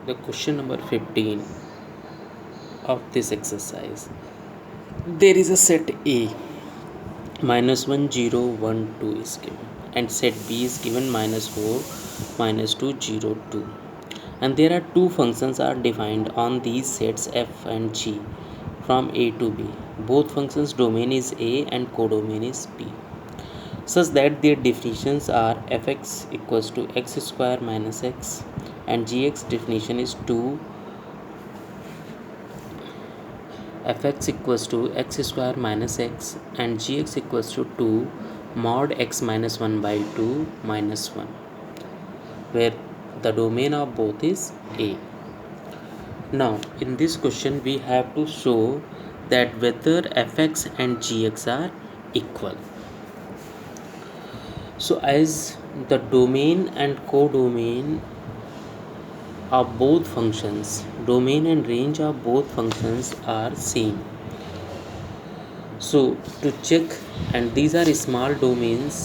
the question number 15 of this exercise. There is a set A -1 0 1 2 is given, and set B is given -4 -2 0 2, and there are two functions are defined on these sets f and g from A to B. Both functions domain is A and codomain is B, such that their definitions are fx equals to x square minus x, and gx definition is 2 fx equals to x square minus x, and gx equals to 2 mod x minus 1 by 2 minus 1, where the domain of both is A. Now in this question we have to show that whether fx and gx are equal. So as the domain and codomain of both functions, domain and range of both functions are same. So to check, and these are small domains,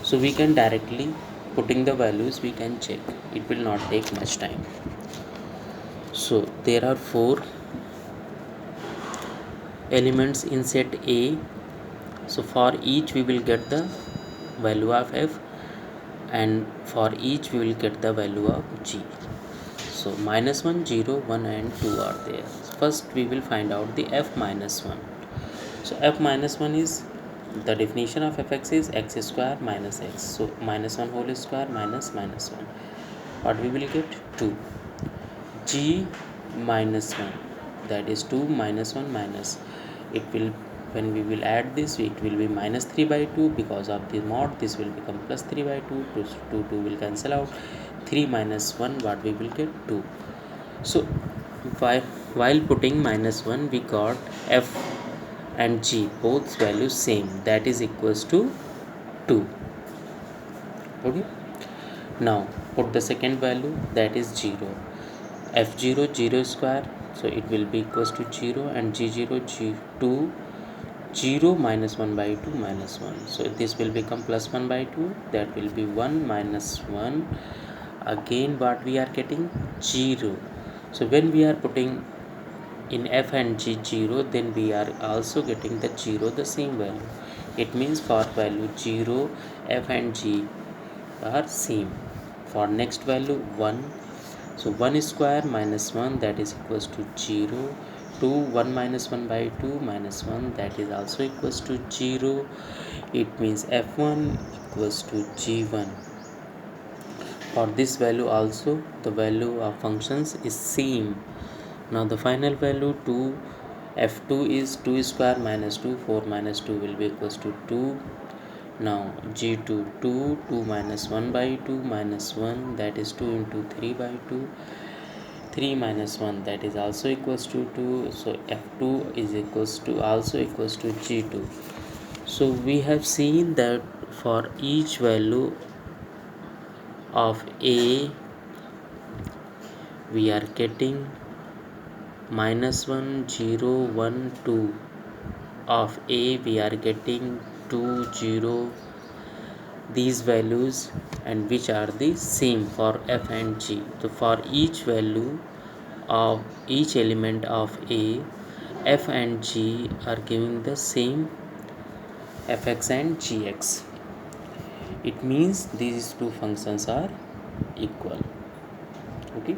so we can directly putting the values we can check. It will not take much time. So there are 4 elements in set A. So for each we will get the value of f, and for each we will get the value of g. So -1 0 1 and 2 are there. First we will find out the f minus 1. So f minus 1 is, the definition of fx is x square minus x. So -1 whole square minus -1. What we will get? 2. G minus 1, that is 2 minus 1 minus. It will, when we will add this, it will be -3 by 2 because of the mod. This will become +3 by 2. 2 will cancel out. 3 minus 1, what we will get? 2. So while putting -1 we got f and g both values same, that is equals to 2. Okay, now put the second value, that is 0. f0 0 square, so it will be equals to 0, and g0 2 0 minus 1 by 2 minus 1. So this will become +1 by 2, that will be 1 minus 1. Again what we are getting? 0. So when we are putting in f and g 0, then we are also getting the 0 the same value. It means for value 0 f and g are same. For next value 1, so 1 square minus 1, that is equals to 0. 2 1 minus 1 by 2 minus 1, that is also equals to 0. It means f1 equals to g1. For this value also the value of functions is same. Now the final value 2, f2 is 2 square minus 2, 4 minus 2 will be equals to 2. Now g2 2, 2 minus 1 by 2 minus 1, that is 2 into 3 by 2. 3 minus 1, that is also equals to 2. So f2 is equals to also equals to g2. So we have seen that for each value of a we are getting -1 0 1 2. Of a we are getting 2 0, these values, and which are the same for f and g. So for each value of each element of a, f and g are giving the same fx and gx. It means these two functions are equal. Okay.